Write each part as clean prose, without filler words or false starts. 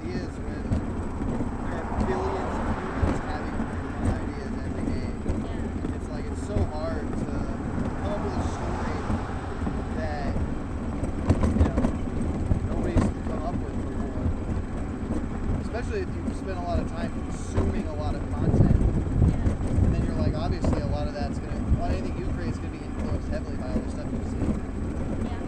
ideas when you have billions of humans having their own ideas every day. Yeah. It's like it's so hard to come up with a story that nobody's come up with before. Especially if you spend a lot of time consuming a lot of content, Yeah. and then you're like, obviously, a lot of that's anything you create is gonna be influenced heavily by all the stuff you see. Yeah.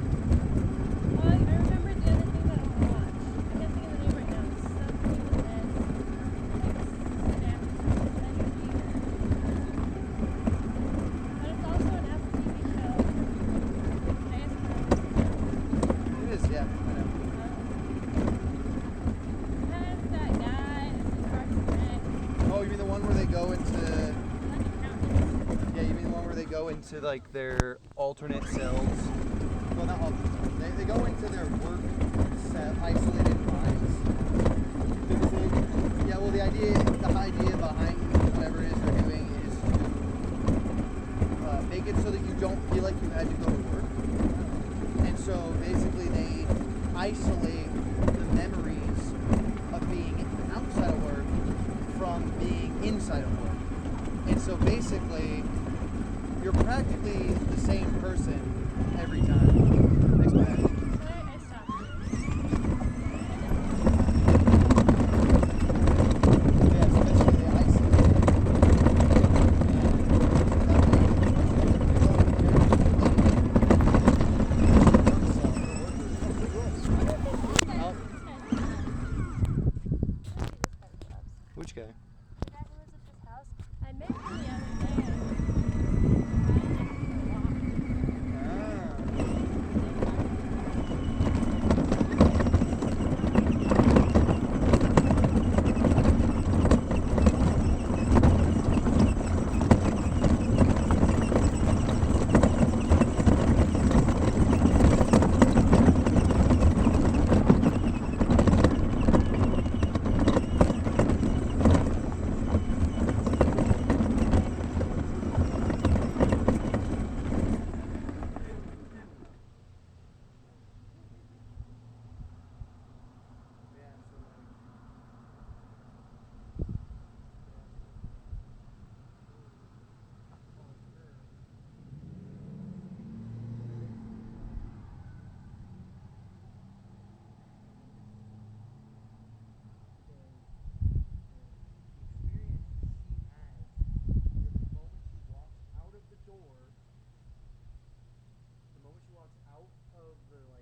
Well, I remember the other thing that I want to watch. I can't think of the name right now. It's something with this, like energy, but it's also an Apple TV show. I guess It is, yeah. I know. it has that guy that's in Parks and Rec, Oh, you mean the one where they go into? like accountants. Yeah, you mean the one where they go into like their alternate selves? Well, not alternate. They go into their work set, isolated minds. Because yeah, well, the idea behind whatever it is they're doing is to make it so that you don't feel like you had to go to work. And so basically, they isolate the memories of being outside of work from being inside of work. And so basically, you're practically the same person every time. Thanks, man. I stopped. Yeah, so basically they isolate it. Oh, which guy? The guy who lives at this house, I met him the other day. I went for a walk.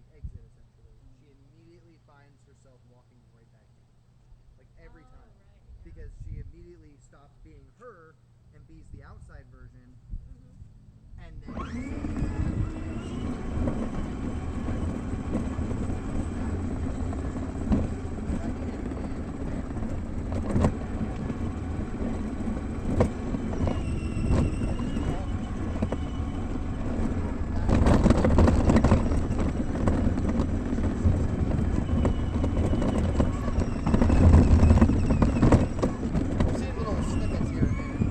Exit essentially, she immediately finds herself walking right back in, like every Oh, time, right, yeah. because she immediately stops being her and be's the outside version, and we've seen little snippets here and there.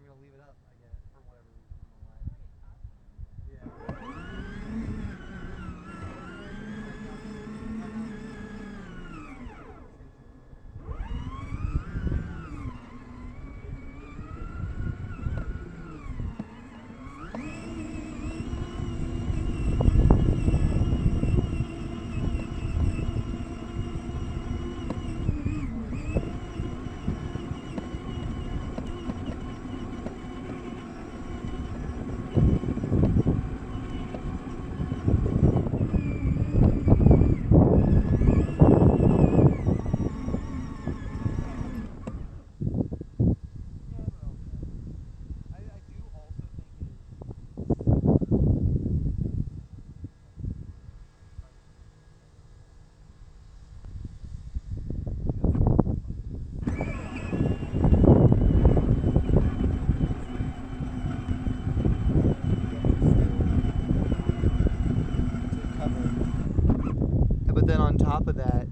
I'm gonna leave it up, I guess, for whatever reason. I don't know why. Yeah. But then on top of that,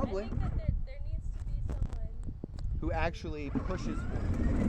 Probably. I think that there needs to be someone. Who actually pushes for it.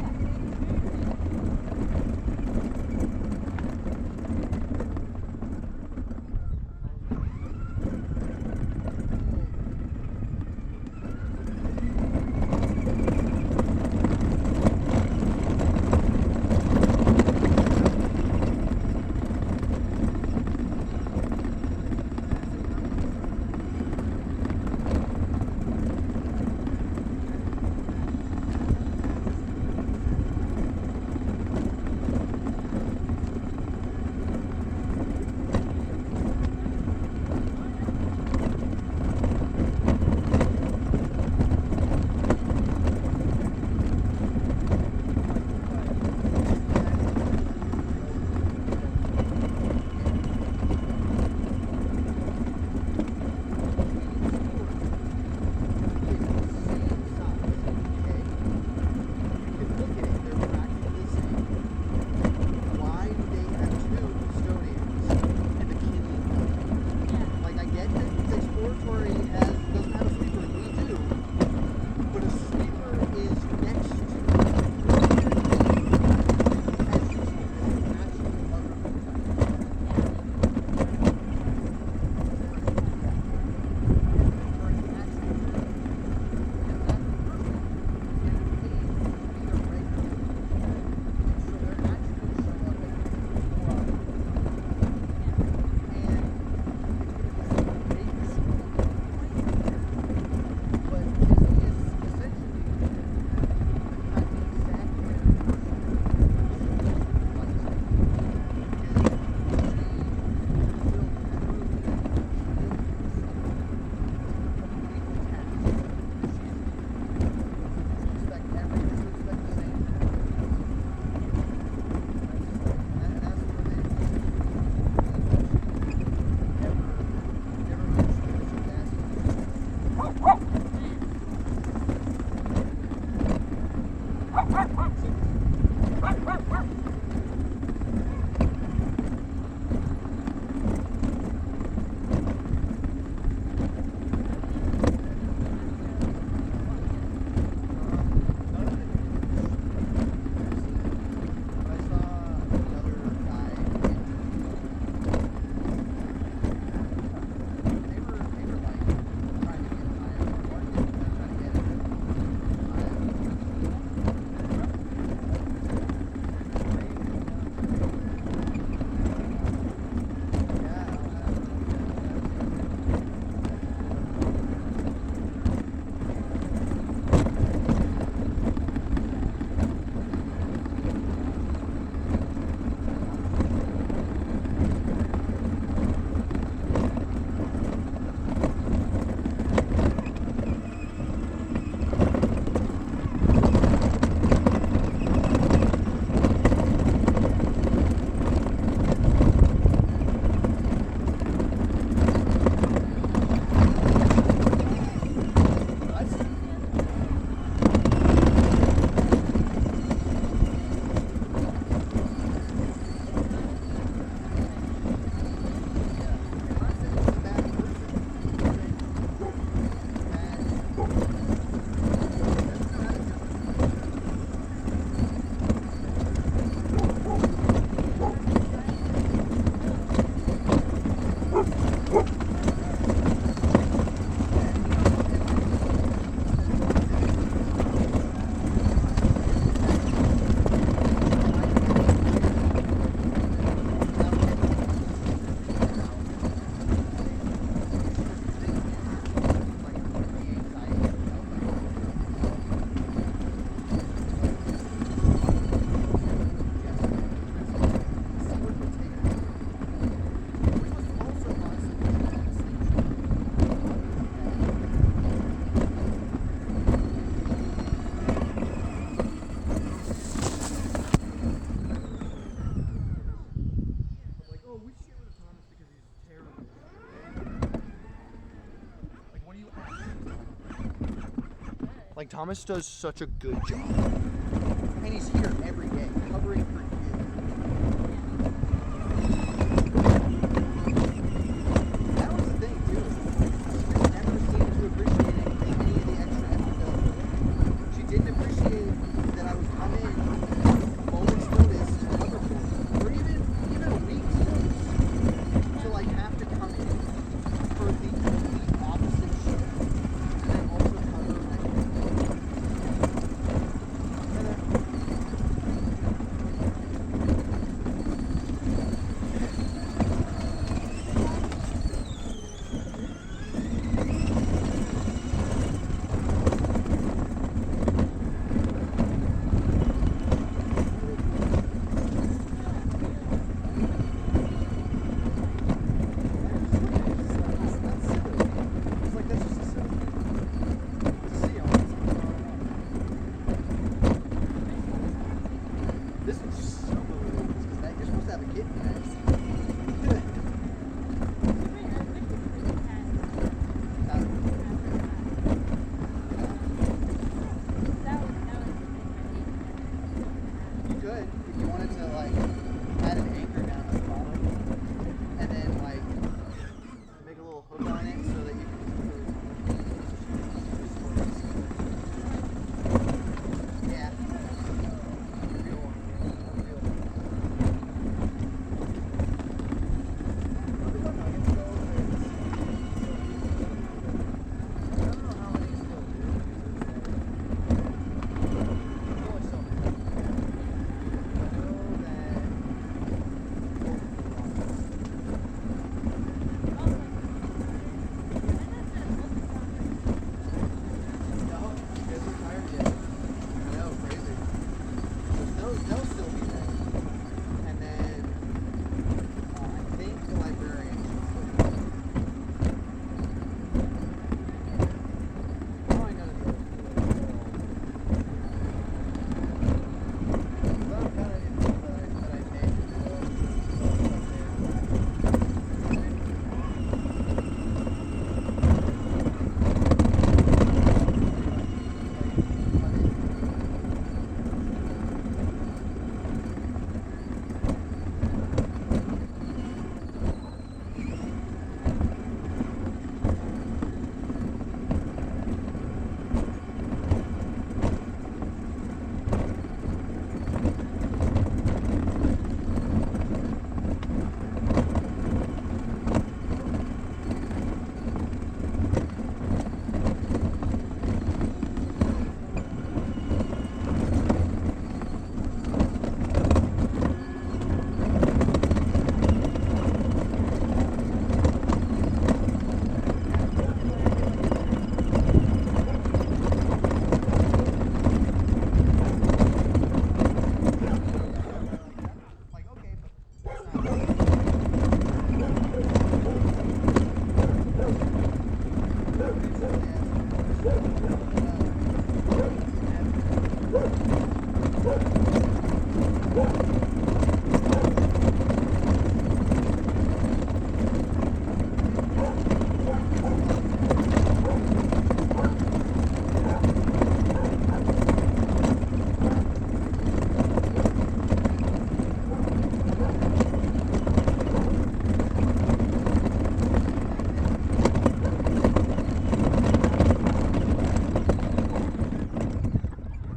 Like, Thomas does such a good job. And he's here every day, covering for you. That was the thing, too. He never seemed to appreciate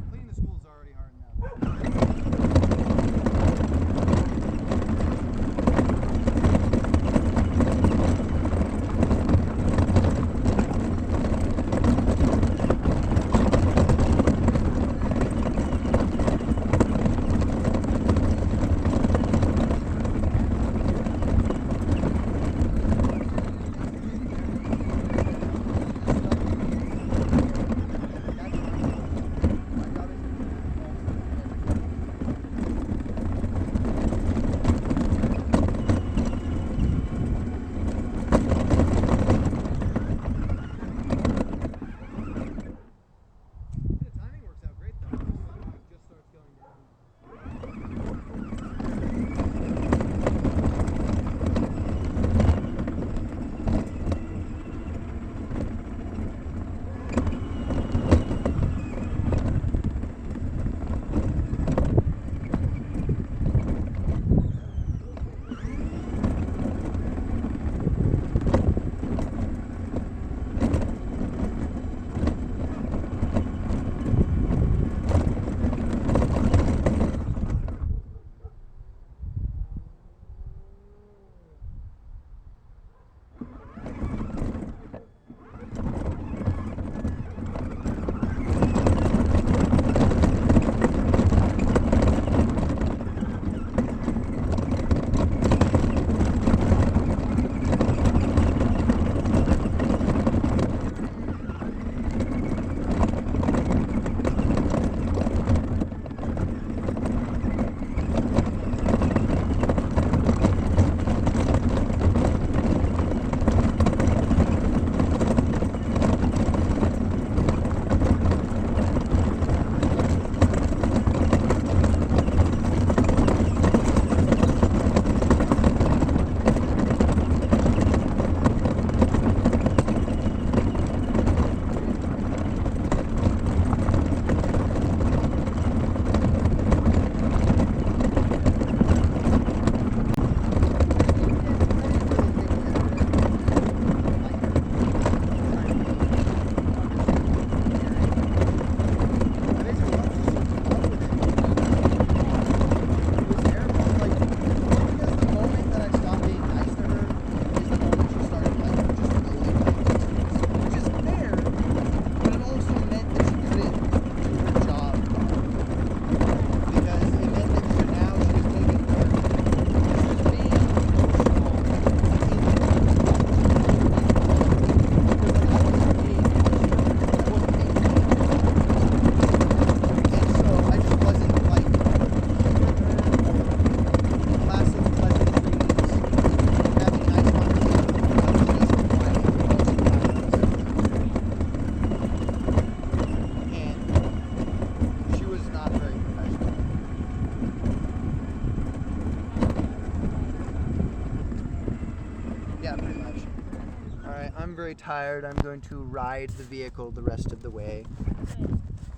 Cleaning the school is already hard enough. The timing works out great though. It just starts going down. I'm very tired. I'm going to ride the vehicle the rest of the way.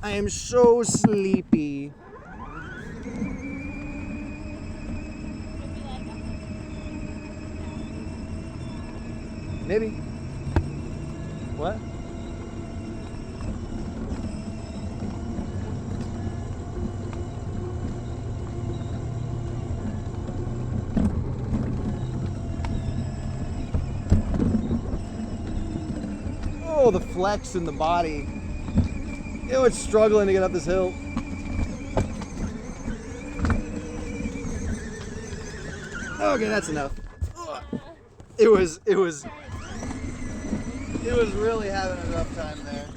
I am so sleepy. Maybe. What? Oh, the flex in the body. It was struggling to get up this hill. Okay, that's enough. It was really having a rough time there.